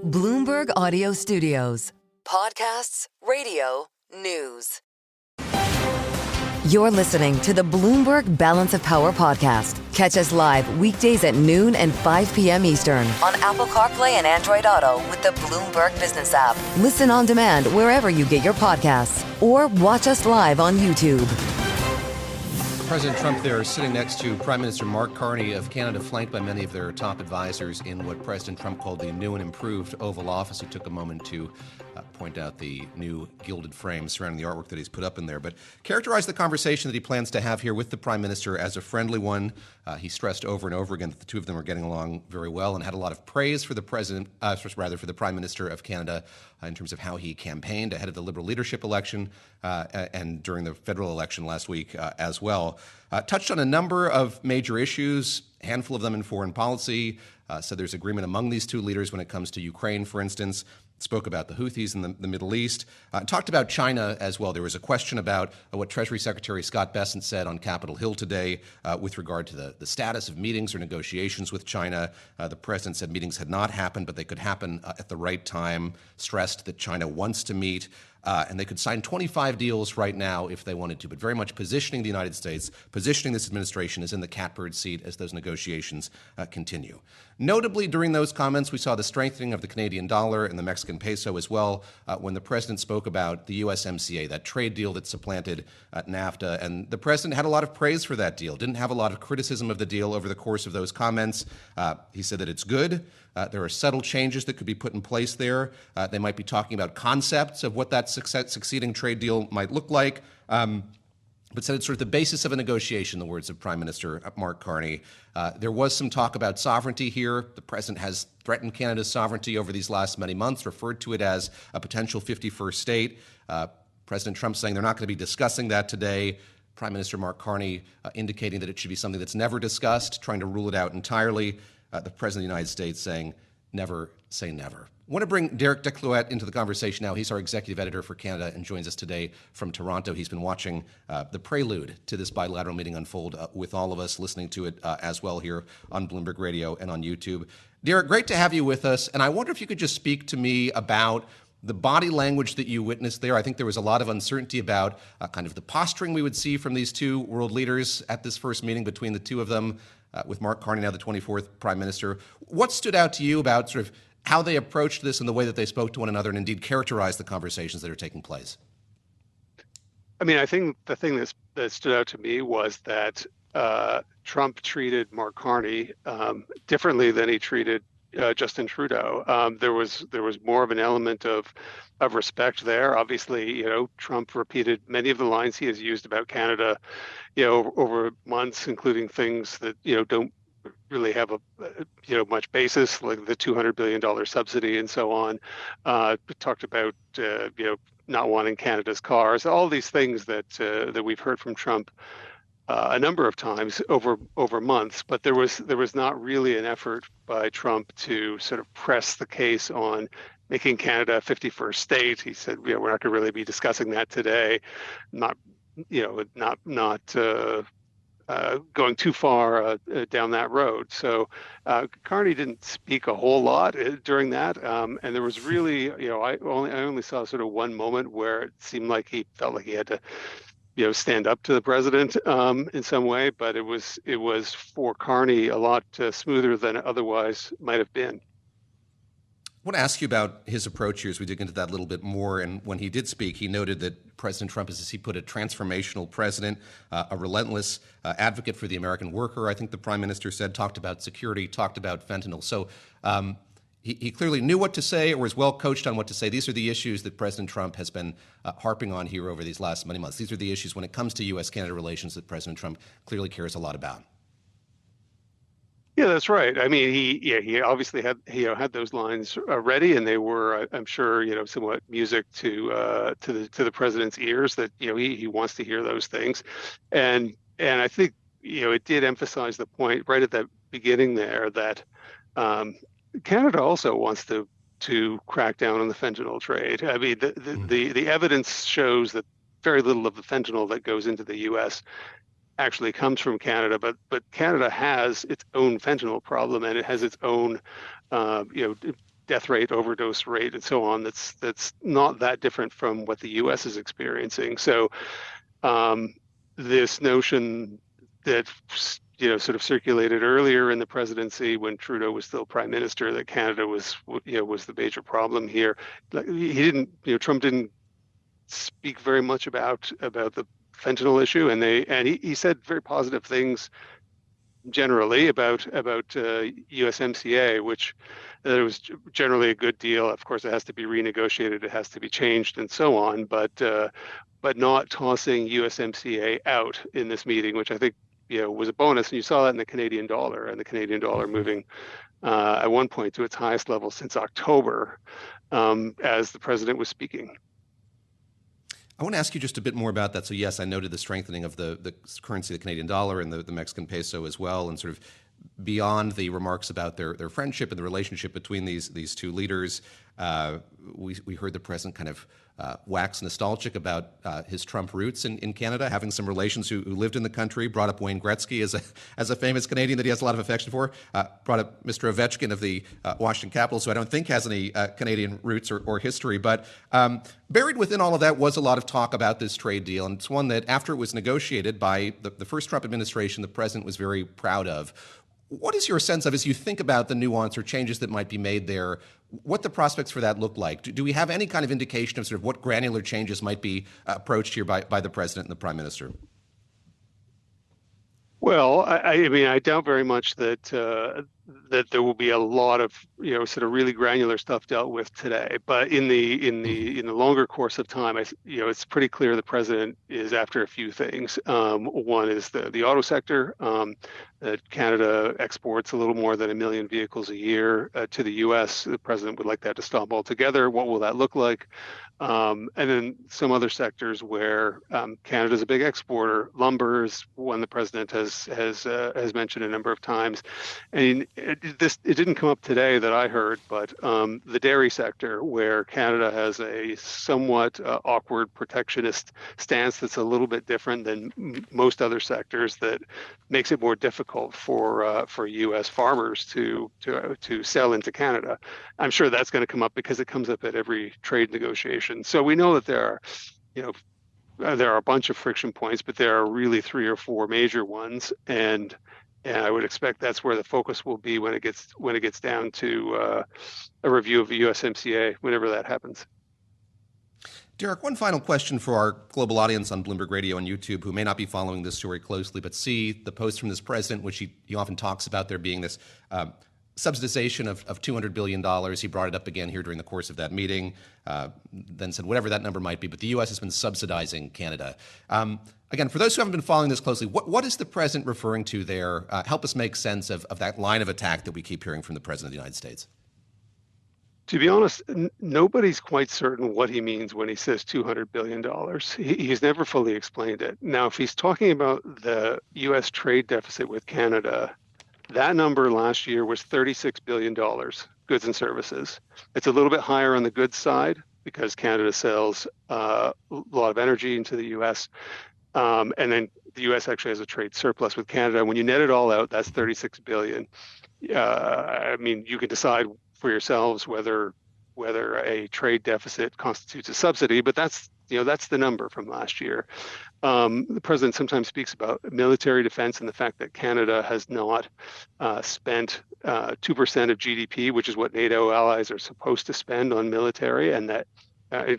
Bloomberg Audio Studios. Podcasts, radio, news. You're listening to the Bloomberg Balance of Power podcast. Catch us live weekdays at noon and 5 p.m. Eastern on Apple CarPlay and Android Auto with the Bloomberg Business app. Listen on demand wherever you get your podcasts or watch us live on YouTube. President Trump there is sitting next to Prime Minister Mark Carney of Canada, flanked by many of their top advisors in what President Trump called the new and improved Oval Office. He took a moment to point out the new gilded frame surrounding the artwork that he's put up in there, but characterized the conversation that he plans to have here with the Prime Minister as a friendly one. He stressed over and over again that the two of them are getting along very well and had a lot of praise for the for the Prime Minister of Canada in terms of how he campaigned ahead of the Liberal leadership election and during the federal election last week as well. Touched on a number of major issues, a handful of them in foreign policy. So there's agreement among these two leaders when it comes to Ukraine, for instance. Spoke about the Houthis in the Middle East. Talked about China as well. There was a question about what Treasury Secretary Scott Bessant said on Capitol Hill today with regard to the status of meetings or negotiations with China. The president said meetings had not happened, but they could happen at the right time. Stressed that China wants to meet. And they could sign 25 deals right now if they wanted to, but very much positioning the United States, positioning this administration as in the catbird seat as those negotiations continue. Notably, during those comments, we saw the strengthening of the Canadian dollar and the Mexican peso as well when the president spoke about the USMCA, that trade deal that supplanted NAFTA. And the president had a lot of praise for that deal, didn't have a lot of criticism of the deal over the course of those comments. He said that it's good. There are subtle changes that could be put in place there. They might be talking about concepts of what that succeeding trade deal might look like, but said it's sort of the basis of a negotiation, the words of Prime Minister Mark Carney. There was some talk about sovereignty here. The president has threatened Canada's sovereignty over these last many months, referred to it as a potential 51st state. President Trump saying they're not going to be discussing that today. Prime Minister Mark Carney indicating that it should be something that's never discussed, trying to rule it out entirely. The President of the United States saying, never say never. I want to bring Derek Declouet into the conversation now. He's our executive editor for Canada and joins us today from Toronto. He's been watching the prelude to this bilateral meeting unfold with all of us, listening to it as well here on Bloomberg Radio and on YouTube. Derek, great to have you with us. And I wonder if you could just speak to me about the body language that you witnessed there. I think there was a lot of uncertainty about kind of the posturing we would see from these two world leaders at this first meeting between the two of them. With Mark Carney now the 24th Prime Minister. What stood out to you about sort of how they approached this and the way that they spoke to one another and indeed characterized the conversations that are taking place? I mean, I think the thing that stood out to me was that Trump treated Mark Carney differently than he treated Justin Trudeau. There was more of an element of respect there. Obviously, Trump repeated many of the lines he has used about Canada, over months, including things that don't really have a much basis, like the $200 billion subsidy and so on. Talked about not wanting Canada's cars, all these things that we've heard from Trump a number of times over months, but there was not really an effort by Trump to sort of press the case on making Canada a 51st state. He said, we're not going to really be discussing that today. Not going too far down that road. So Carney didn't speak a whole lot during that, and there was really, I only saw sort of one moment where it seemed like he felt like he had to stand up to the president in some way, but it was for Carney a lot smoother than it otherwise might have been. I want to ask you about his approach here as we dig into that a little bit more. And when he did speak, he noted that President Trump is, as he put it, transformational president, a relentless advocate for the American worker. I think the Prime Minister said, talked about security, talked about fentanyl. So he clearly knew what to say or was well coached on what to say. These are the issues that President Trump has been harping on here over these last many months. These are the issues when it comes to U.S.-Canada relations that President Trump clearly cares a lot about. Yeah, that's right. I mean, he obviously had those lines ready, and they were, I'm sure, somewhat music to the president's ears. That he wants to hear those things, and I think it did emphasize the point right at the beginning there that Canada also wants to crack down on the fentanyl trade. I mean, the evidence shows that very little of the fentanyl that goes into the U.S. actually comes from Canada, but Canada has its own fentanyl problem, and it has its own death rate, overdose rate, and so on. That's not that different from what the U.S. is experiencing. So this notion that sort of circulated earlier in the presidency when Trudeau was still prime minister that Canada was the major problem here. Trump didn't speak very much about the fentanyl issue, and he said very positive things generally about USMCA, which that it was generally a good deal. Of course, it has to be renegotiated, it has to be changed, and so on. But not tossing USMCA out in this meeting, which I think was a bonus. And you saw that in the Canadian dollar, and the Canadian dollar moving at one point to its highest level since October, as the president was speaking. I want to ask you just a bit more about that. So yes, I noted the strengthening of the currency, the Canadian dollar, and the Mexican peso as well, and sort of beyond the remarks about their friendship and the relationship between these two leaders, we heard the president kind of wax nostalgic about his Trump roots in Canada, having some relations who lived in the country, brought up Wayne Gretzky as a famous Canadian that he has a lot of affection for, brought up Mr. Ovechkin of the Washington Capitals, who I don't think has any Canadian roots or history. But buried within all of that was a lot of talk about this trade deal, and it's one that after it was negotiated by the first Trump administration, the president was very proud of. What is your sense of, as you think about the nuance or changes that might be made there, what the prospects for that look like? Do we have any kind of indication of sort of what granular changes might be approached here by the president and the prime minister? Well, I mean, I doubt very much that there will be a lot of sort of really granular stuff dealt with today. But in the longer course of time, it's pretty clear the president is after a few things. One is the auto sector. That Canada exports a little more than 1 million vehicles a year to the U.S. The president would like that to stop altogether. What will that look like? And then some other sectors where Canada's a big exporter. Lumber is one the president has mentioned a number of times. And it didn't come up today that I heard, but the dairy sector, where Canada has a somewhat awkward protectionist stance that's a little bit different than most other sectors, that makes it more difficult for U.S. farmers to sell into Canada. I'm sure that's going to come up because it comes up at every trade negotiation. So we know that there are a bunch of friction points, but there are really 3 or 4 major ones, and I would expect that's where the focus will be when it gets down to a review of the USMCA, whenever that happens. Derek, one final question for our global audience on Bloomberg Radio and YouTube who may not be following this story closely, but see the post from this president, which he often talks about there being this subsidization of $200 billion. He brought it up again here during the course of that meeting, then said whatever that number might be, but the U.S. has been subsidizing Canada. Again, for those who haven't been following this closely, what is the president referring to there? Help us make sense of that line of attack that we keep hearing from the president of the United States. To be honest, nobody's quite certain what he means when he says $200 billion. He's never fully explained it. Now, if he's talking about the U.S. trade deficit with Canada, that number last year was $36 billion, goods and services. It's a little bit higher on the goods side because Canada sells a lot of energy into the U.S. And then the U.S. actually has a trade surplus with Canada. When you net it all out, that's $36 billion. I mean, you can decide for yourselves whether a trade deficit constitutes a subsidy, but that's the number from last year. The president sometimes speaks about military defense and the fact that Canada has not spent 2% of GDP, which is what NATO allies are supposed to spend on military, and that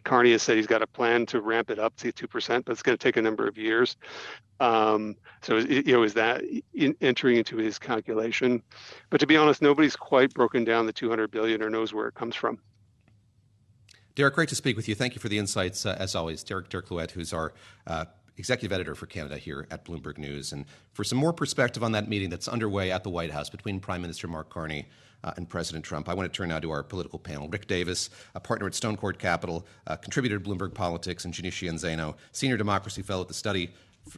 Carney has said he's got a plan to ramp it up to 2%, but it's going to take a number of years. So is that entering into his calculation? But to be honest, nobody's quite broken down the $200 billion or knows where it comes from. Derek, great to speak with you. Thank you for the insights, as always. Derek Louette, who's our executive editor for Canada here at Bloomberg News. And for some more perspective on that meeting that's underway at the White House between Prime Minister Mark Carney and President Trump, I want to turn now to our political panel. Rick Davis, a partner at Stone Court Capital, contributor to Bloomberg Politics, and Ginny Scienzano, senior democracy fellow at the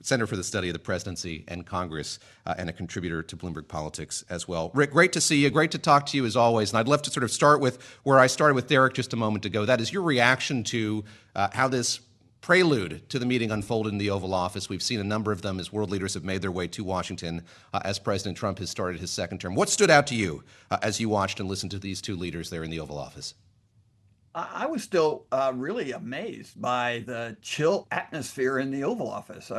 Center for the Study of the Presidency and Congress, and a contributor to Bloomberg Politics as well. Rick, great to see you. Great to talk to you as always. And I'd love to sort of start with where I started with Derek just a moment ago. That is your reaction to how this prelude to the meeting unfolded in the Oval Office. We've seen a number of them as world leaders have made their way to Washington as President Trump has started his second term. What stood out to you as you watched and listened to these two leaders there in the Oval Office? I was still really amazed by the chill atmosphere in the Oval Office.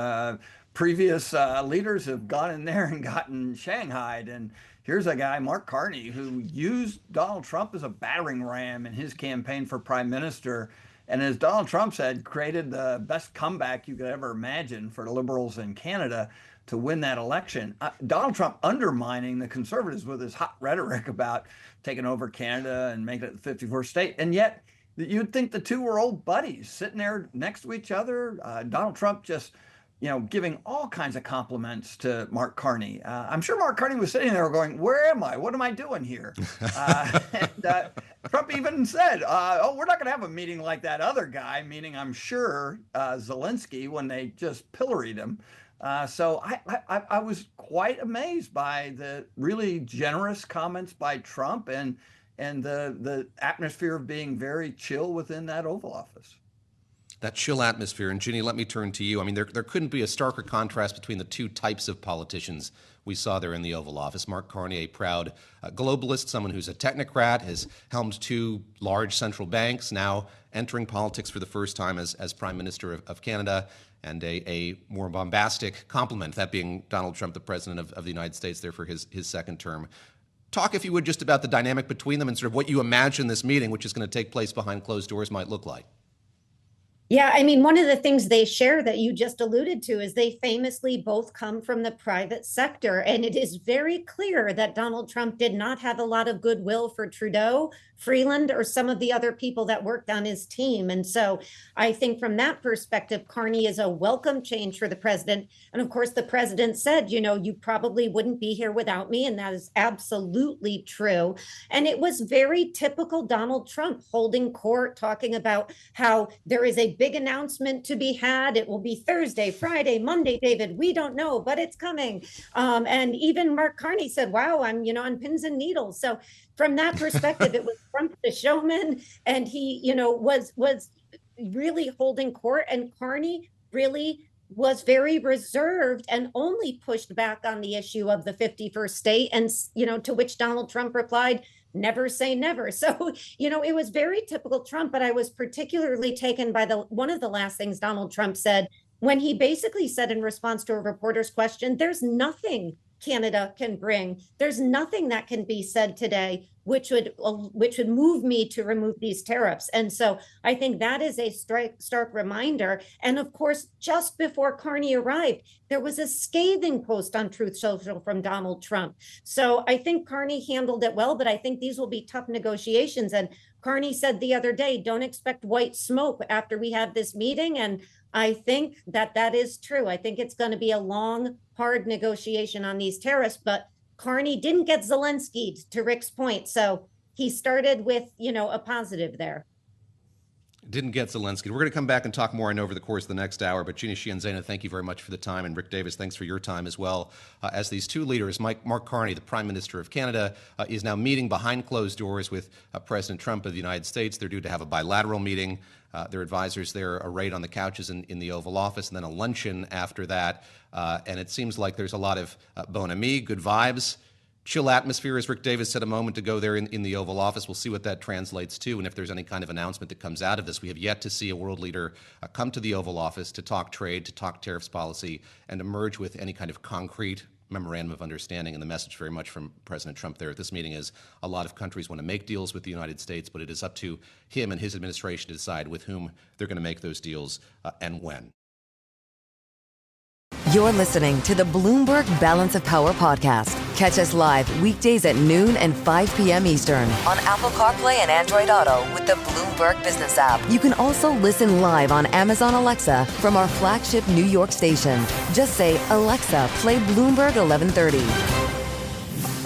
Previous leaders have gone in there and gotten shanghaied, and here's a guy, Mark Carney, who used Donald Trump as a battering ram in his campaign for prime minister. And as Donald Trump said, created the best comeback you could ever imagine for the liberals in Canada to win that election. Donald Trump undermining the conservatives with his hot rhetoric about taking over Canada and making it the 51st state. And yet you'd think the two were old buddies sitting there next to each other. Donald Trump just, giving all kinds of compliments to Mark Carney. I'm sure Mark Carney was sitting there going, where am I? What am I doing here? And Trump even said, we're not going to have a meeting like that other guy, meaning I'm sure Zelensky, when they just pilloried him. So I was quite amazed by the really generous comments by Trump and the atmosphere of being very chill within that Oval Office. That chill atmosphere. And Ginny, let me turn to you. I mean, there couldn't be a starker contrast between the two types of politicians we saw there in the Oval Office. Mark Carney, a proud globalist, someone who's a technocrat, has helmed two large central banks, now entering politics for the first time as Prime Minister of Canada, and a more bombastic compliment, that being Donald Trump, the President of the United States, there for his second term. Talk, if you would, just about the dynamic between them and sort of what you imagine this meeting, which is going to take place behind closed doors, might look like. Yeah, I mean, one of the things they share that you just alluded to is they famously both come from the private sector. And it is very clear that Donald Trump did not have a lot of goodwill for Trudeau, Freeland, or some of the other people that worked on his team. And so I think from that perspective, Carney is a welcome change for the president. And of course, the president said, you probably wouldn't be here without me. And that is absolutely true. And it was very typical Donald Trump holding court, talking about how there is a big announcement to be had. It will be Thursday, Friday, Monday, David. We don't know, but it's coming. And even Mark Carney said, wow, I'm, on pins and needles. So from that perspective, it was Trump the showman, and he, was really holding court, and Carney really was very reserved and only pushed back on the issue of the 51st state. And, to which Donald Trump replied, never say never. So, it was very typical Trump, but I was particularly taken by one of the last things Donald Trump said when he basically said in response to a reporter's question, there's nothing Canada can bring. There's nothing that can be said today which would move me to remove these tariffs. And so I think that is a stark reminder. And of course, just before Carney arrived, there was a scathing post on Truth Social from Donald Trump. So I think Carney handled it well, but I think these will be tough negotiations. And Carney said the other day, don't expect white smoke after we have this meeting. And I think that is true. I think it's going to be a long, hard negotiation on these tariffs, but Carney didn't get Zelensky, to Rick's point. So he started with, a positive there. Didn't get Zelensky. We're going to come back and talk more, I know, over the course of the next hour. But Ginny Shianzena, thank you very much for the time. And Rick Davis, thanks for your time as well. As these two leaders, Mark Carney, the Prime Minister of Canada, is now meeting behind closed doors with President Trump of the United States. They're due to have a bilateral meeting. Their advisors there arrayed on the couches in the Oval Office, and then a luncheon after that. And it seems like there's a lot of bon ami, good vibes, chill atmosphere, as Rick Davis said a moment ago there in the Oval Office. We'll see what that translates to and if there's any kind of announcement that comes out of this. We have yet to see a world leader come to the Oval Office to talk trade, to talk tariffs policy, and emerge with any kind of concrete memorandum of understanding. And the message very much from President Trump there at this meeting is a lot of countries want to make deals with the United States, but it is up to him and his administration to decide with whom they're going to make those deals and when. You're listening to the Bloomberg Balance of Power podcast. Catch us live weekdays at noon and 5 p.m. Eastern on Apple CarPlay and Android Auto with the Bloomberg Business app. You can also listen live on Amazon Alexa from our flagship New York station. Just say, Alexa, play Bloomberg 1130.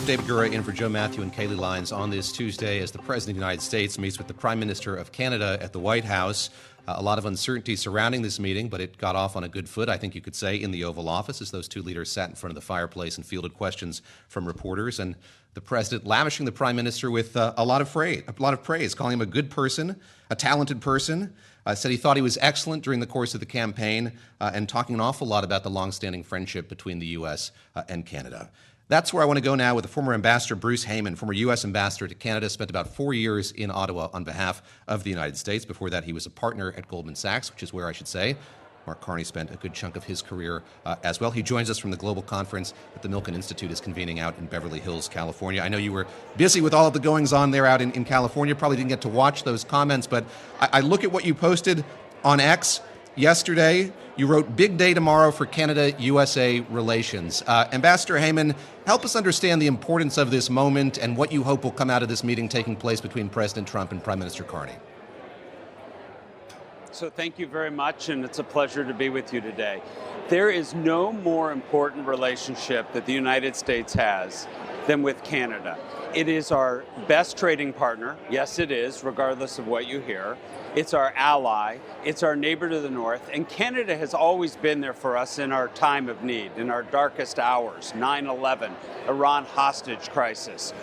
David Gura in for Joe Mathieu and Kailey Leinz on this Tuesday as the President of the United States meets with the Prime Minister of Canada at the White House. A lot of uncertainty surrounding this meeting, but it got off on a good foot, I think you could say, in the Oval Office as those two leaders sat in front of the fireplace and fielded questions from reporters. And The president lavishing the prime minister with a lot of praise, calling him a good person, a talented person. Said he thought he was excellent during the course of the campaign, and talking an awful lot about the longstanding friendship between the U.S. And Canada. That's where I want to go now with the former ambassador Bruce Heymon, former U.S. ambassador to Canada, spent about 4 years in Ottawa on behalf of the United States. Before that, he was a partner at Goldman Sachs, which is where I should say Mark Carney spent a good chunk of his career as well. He joins us from the global conference that the Milken Institute is convening out in Beverly Hills, California. I know you were busy with all of the goings-on there out in California. Probably didn't get to watch those comments, but I look at what you posted on X yesterday. You wrote, "Big day tomorrow for Canada-USA relations." Ambassador Heymon, help us understand the importance of this moment and what you hope will come out of this meeting taking place between President Trump and Prime Minister Carney. So thank you very much, and it's a pleasure to be with you today. There is no more important relationship that the United States has than with Canada. It is our best trading partner. Yes, it is, regardless of what you hear. It's our ally. It's our neighbor to the north. And Canada has always been there for us in our time of need, in our darkest hours, 9/11, Iran hostage crisis,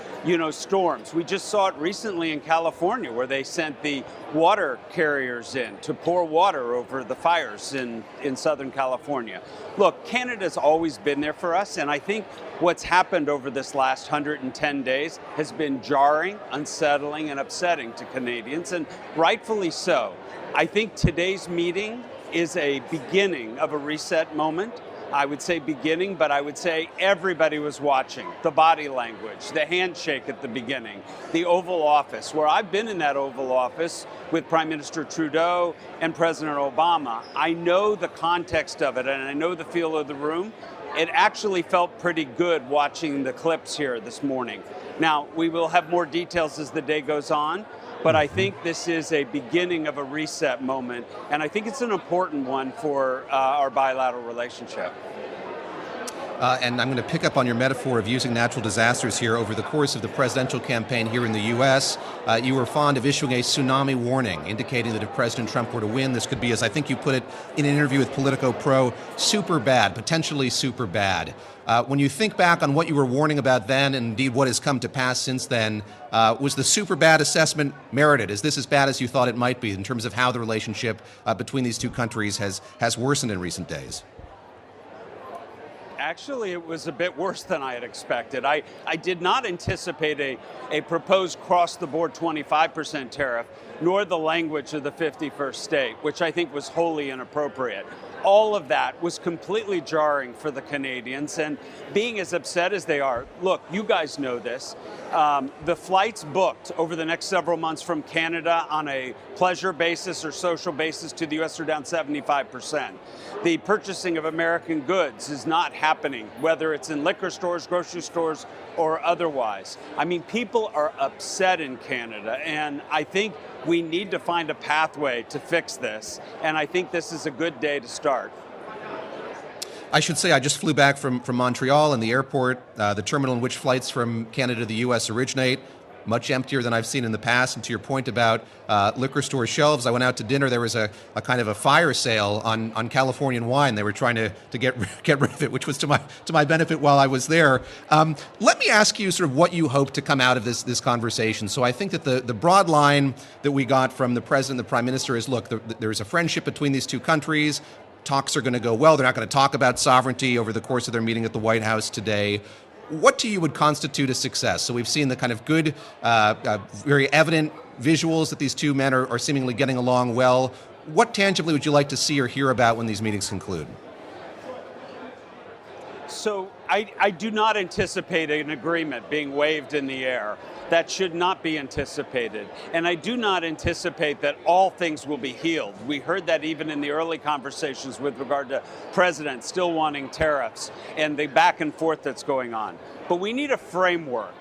storms. We just saw it recently in California where they sent the water carriers in to pour water over the fires in Southern California. Look, Canada's always been there for us, and I think what's happened over this last 110 days has been jarring, unsettling, and upsetting to Canadians, and rightfully so. I think today's meeting is a beginning of a reset moment. I would say beginning, but I would say everybody was watching. The body language, the handshake at the beginning, the Oval Office, where I've been in that Oval Office with Prime Minister Trudeau and President Obama. I know the context of it, and I know the feel of the room. It actually felt pretty good watching the clips here this morning. Now, we will have more details as the day goes on, but I think this is a beginning of a reset moment, and I think it's an important one for our bilateral relationship. And I'm going to pick up on your metaphor of using natural disasters here. Over the course of the presidential campaign here in the U.S., you were fond of issuing a tsunami warning, indicating that if President Trump were to win, this could be, as I think you put it in an interview with Politico Pro, super bad, potentially super bad. When you think back on what you were warning about then, and indeed what has come to pass since then, was the super bad assessment merited? Is this as bad as you thought it might be in terms of how the relationship between these two countries has worsened in recent days? Actually, it was a bit worse than I had expected. I did not anticipate a proposed cross-the-board 25% tariff, nor the language of the 51st state, which I think was wholly inappropriate. All of that was completely jarring for the Canadians, and being as upset as they are, look, you guys know this. The flights booked over the next several months from Canada on a pleasure basis or social basis to the U.S. are down 75%. The purchasing of American goods is not happening, whether it's in liquor stores, grocery stores, or otherwise. I mean, people are upset in Canada, and I think we need to find a pathway to fix this, and I think this is a good day to start. I should say I just flew back from Montreal, and the airport, the terminal in which flights from Canada to the U.S. originate, much emptier than I've seen in the past. And to your point about liquor store shelves, I went out to dinner. There was a kind of a fire sale on Californian wine. They were trying to get rid of it, which was to my benefit while I was there. Let me ask you sort of what you hope to come out of this conversation. So I think that the broad line that we got from the president and the prime minister is, look, there's a friendship between these two countries. Talks are going to go well. They're not going to talk about sovereignty over the course of their meeting at the White House today. What to you would constitute a success? So we've seen the kind of good, very evident visuals that these two men are seemingly getting along well. What tangibly would you like to see or hear about when these meetings conclude? So I do not anticipate an agreement being waved in the air. That should not be anticipated. And I do not anticipate that all things will be healed. We heard that even in the early conversations with regard to presidents still wanting tariffs and the back and forth that's going on. But we need a framework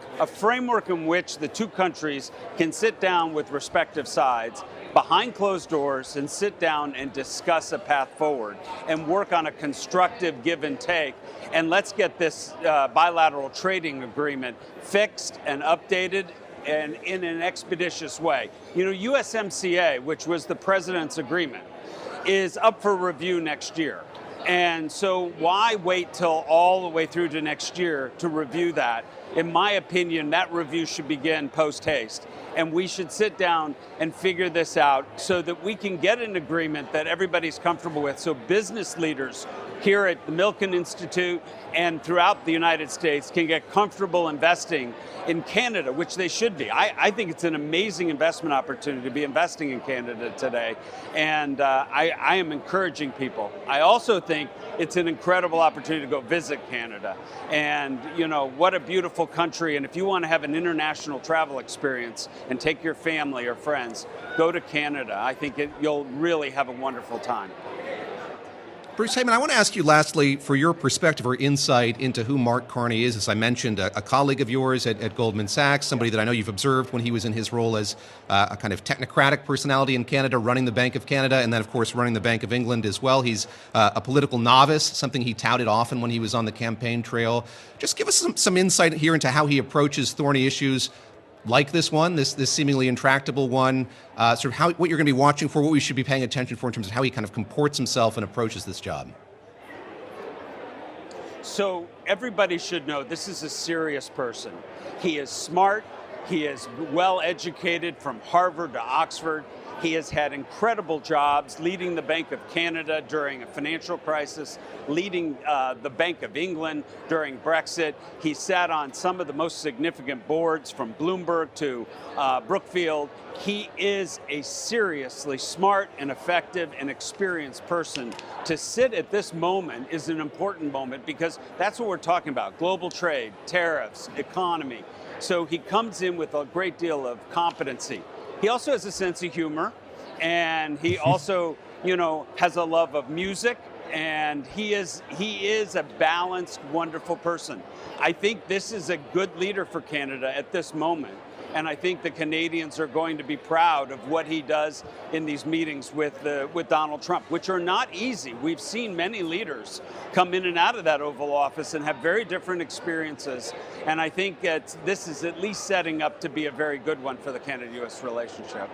in which the two countries can sit down with respective sides behind closed doors and sit down and discuss a path forward and work on a constructive give and take. And let's get this bilateral trading agreement fixed and updated and in an expeditious way. You know, USMCA, which was the president's agreement, is up for review next year. And so why wait till all the way through to next year to review that? in my opinion, that review should begin post-haste. And we should sit down and figure this out so that we can get an agreement that everybody's comfortable with, so business leaders here at the Milken Institute and throughout the United States can get comfortable investing in Canada, which they should be. I think it's an amazing investment opportunity to be investing in Canada today, and I am encouraging people. I also think it's an incredible opportunity to go visit Canada, and what a beautiful country. And if you want to have an international travel experience and take your family or friends, go to Canada. I think you'll really have a wonderful time. Bruce Heymon, I want to ask you lastly for your perspective or insight into who Mark Carney is. As I mentioned, a colleague of yours at Goldman Sachs, somebody that I know you've observed when he was in his role as a kind of technocratic personality in Canada, running the Bank of Canada, and then, of course, running the Bank of England as well. He's a political novice, something he touted often when he was on the campaign trail. Just give us some insight here into how he approaches thorny issues like this one, this seemingly intractable one, sort of what you're going to be watching for, what we should be paying attention for in terms of how he kind of comports himself and approaches this job. So everybody should know this is a serious person. He is smart. He is well educated from Harvard to Oxford. He has had incredible jobs leading the Bank of Canada during a financial crisis, leading the Bank of England during Brexit. He sat on some of the most significant boards from Bloomberg to Brookfield. He is a seriously smart and effective and experienced person. To sit at this moment is an important moment because that's what we're talking about: global trade, tariffs, economy. So he comes in with a great deal of competency. He also has a sense of humor, and he also, has a love of music, and he is a balanced, wonderful person. I think this is a good leader for Canada at this moment, and I think the Canadians are going to be proud of what he does in these meetings with Donald Trump, which are not easy. We've seen many leaders come in and out of that Oval Office and have very different experiences, and I think this is at least setting up to be a very good one for the Canada-U.S. relationship.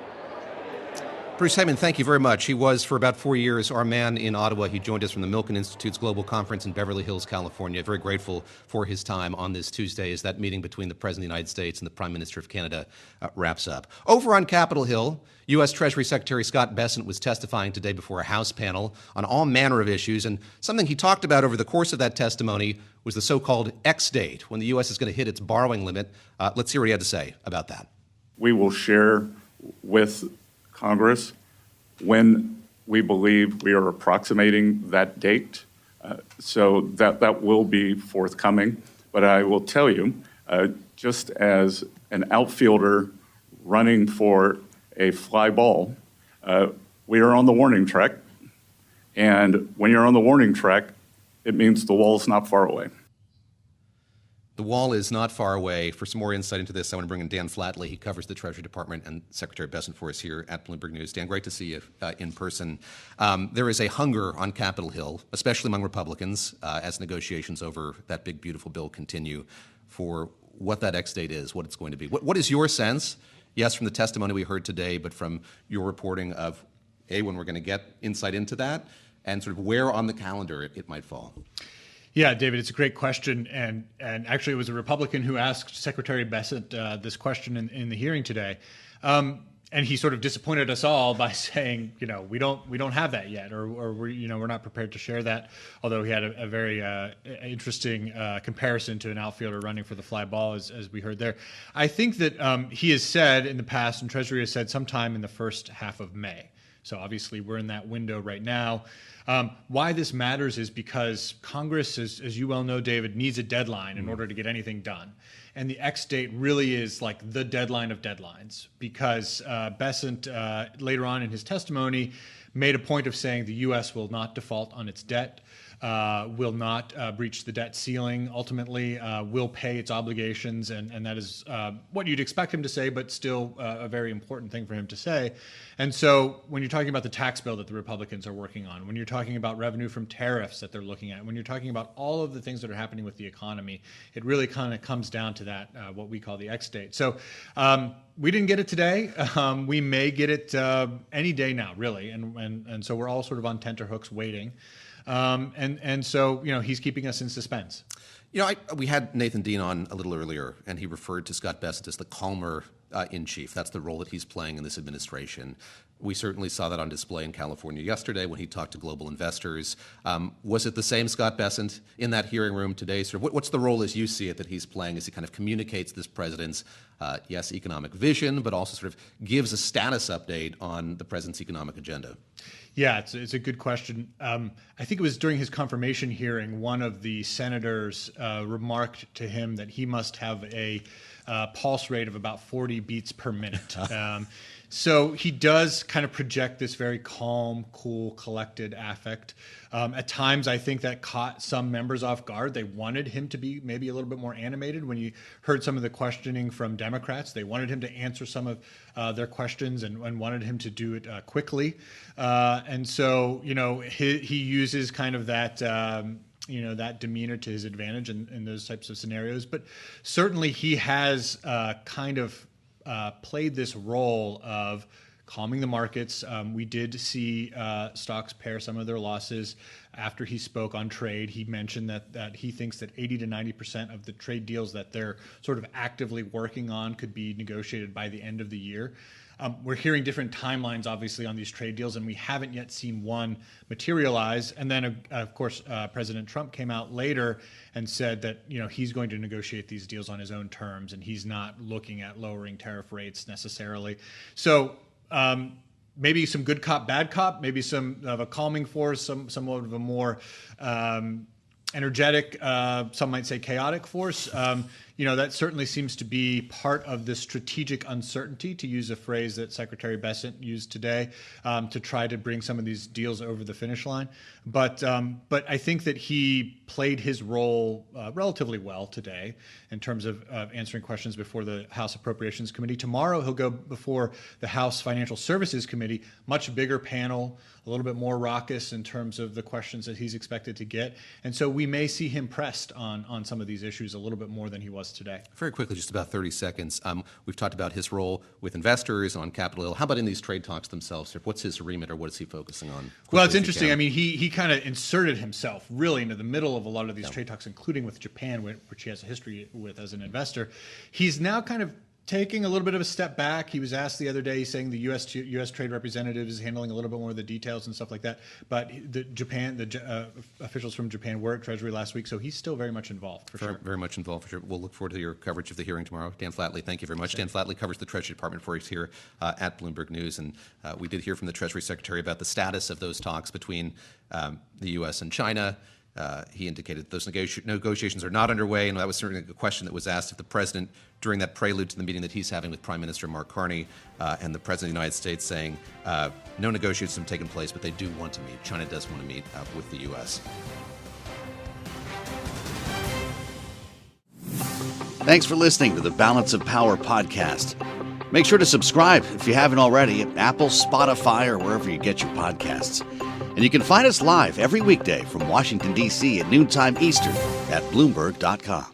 Bruce Heymon, thank you very much. He was, for about 4 years, our man in Ottawa. He joined us from the Milken Institute's Global Conference in Beverly Hills, California. Very grateful for his time on this Tuesday as that meeting between the President of the United States and the Prime Minister of Canada wraps up. Over on Capitol Hill, U.S. Treasury Secretary Scott Bessant was testifying today before a House panel on all manner of issues, and something he talked about over the course of that testimony was the so-called X date, when the U.S. is going to hit its borrowing limit. Let's hear what he had to say about that. We will share with Congress when we believe we are approximating that date, so that will be forthcoming. But I will tell you, just as an outfielder running for a fly ball, we are on the warning track, and when you're on the warning track, it means the wall's not far away. The wall is not far away. For some more insight into this, I want to bring in Dan Flattley. He covers the Treasury Department and Secretary Bessant for us here at Bloomberg News. Dan, great to see you in person. There is a hunger on Capitol Hill, especially among Republicans, as negotiations over that big, beautiful bill continue, for what that X date is, what it's going to be. What is your sense, yes, from the testimony we heard today, but from your reporting of, when we're going to get insight into that, and sort of where on the calendar it might fall? Yeah, David, it's a great question. And actually, it was a Republican who asked Secretary Bessant this question in the hearing today. And he sort of disappointed us all by saying, we don't have that yet, or we're not prepared to share that. Although he had a very interesting comparison to an outfielder running for the fly ball, as we heard there. I think that he has said in the past, and Treasury has said sometime in the first half of May. So obviously we're in that window right now. Why this matters is because Congress, as you well know, David, needs a deadline in order to get anything done. And the X date really is like the deadline of deadlines, because Bessant, later on in his testimony, made a point of saying the U.S. will not default on its debt, will not breach the debt ceiling, ultimately will pay its obligations, and that is what you'd expect him to say, but still a very important thing for him to say. And so when you're talking about the tax bill that the Republicans are working on, when you're talking about revenue from tariffs that they're looking at, when you're talking about all of the things that are happening with the economy, it really kind of comes down to that, what we call the X date. So we didn't get it today. We may get it any day now, really. And so we're all sort of on tenterhooks waiting. And so, he's keeping us in suspense. We had Nathan Dean on a little earlier, and he referred to Scott Bessant as the calmer in chief. That's the role that he's playing in this administration. We certainly saw that on display in California yesterday when he talked to global investors. Was it the same Scott Bessant in that hearing room today? Sort of what's the role as you see it that he's playing as he kind of communicates this president's, economic vision, but also sort of gives a status update on the president's economic agenda? Yeah, it's a good question. I think it was during his confirmation hearing, one of the senators remarked to him that he must have a pulse rate of about 40 beats per minute. So he does kind of project this very calm, cool, collected affect. At times, I think that caught some members off guard. They wanted him to be maybe a little bit more animated. When you heard some of the questioning from Democrats, they wanted him to answer some of their questions and wanted him to do it quickly. And so, he uses kind of that that demeanor to his advantage in those types of scenarios. But certainly he has kind of played this role of calming the markets. We did see stocks pare some of their losses after he spoke on trade. He mentioned that he thinks that 80 to 90% of the trade deals that they're sort of actively working on could be negotiated by the end of the year. We're hearing different timelines, obviously, on these trade deals, and we haven't yet seen one materialize. And then, of course, President Trump came out later and said that he's going to negotiate these deals on his own terms, and he's not looking at lowering tariff rates necessarily. So maybe some good cop, bad cop, maybe some of a calming force, somewhat of a more energetic, some might say chaotic force. That certainly seems to be part of the strategic uncertainty, to use a phrase that Secretary Bessant used today, to try to bring some of these deals over the finish line. But I think that he played his role relatively well today in terms of answering questions before the House Appropriations Committee. Tomorrow he'll go before the House Financial Services Committee, much bigger panel, a little bit more raucous in terms of the questions that he's expected to get. And so we may see him pressed on some of these issues a little bit more than he was today. Very quickly, just about 30 seconds. We've talked about his role with investors on Capitol Hill. How about in these trade talks themselves? What's his remit, or what is he focusing on? Well, it's interesting. I mean, he kind of inserted himself really into the middle of a lot of these trade talks, including with Japan, which he has a history with as an investor. He's now kind of taking a little bit of a step back. He was asked the other day, saying the U.S. trade representative is handling a little bit more of the details and stuff like that. But the officials from Japan were at Treasury last week, so he's still very much involved, for sure. Very much involved, for sure. We'll look forward to your coverage of the hearing tomorrow. Dan Flattley, thank you very much. Dan Flattley covers the Treasury Department for us here at Bloomberg News, and we did hear from the Treasury Secretary about the status of those talks between the U.S. and China. He indicated those negotiations are not underway, and that was certainly a question that was asked of the president during that prelude to the meeting that he's having with Prime Minister Mark Carney, and the president of the United States saying no negotiations have taken place, but they do want to meet. China does want to meet with the U.S. Thanks for listening to the Balance of Power podcast. Make sure to subscribe if you haven't already at Apple, Spotify, or wherever you get your podcasts. And you can find us live every weekday from Washington, D.C. at noontime Eastern at Bloomberg.com.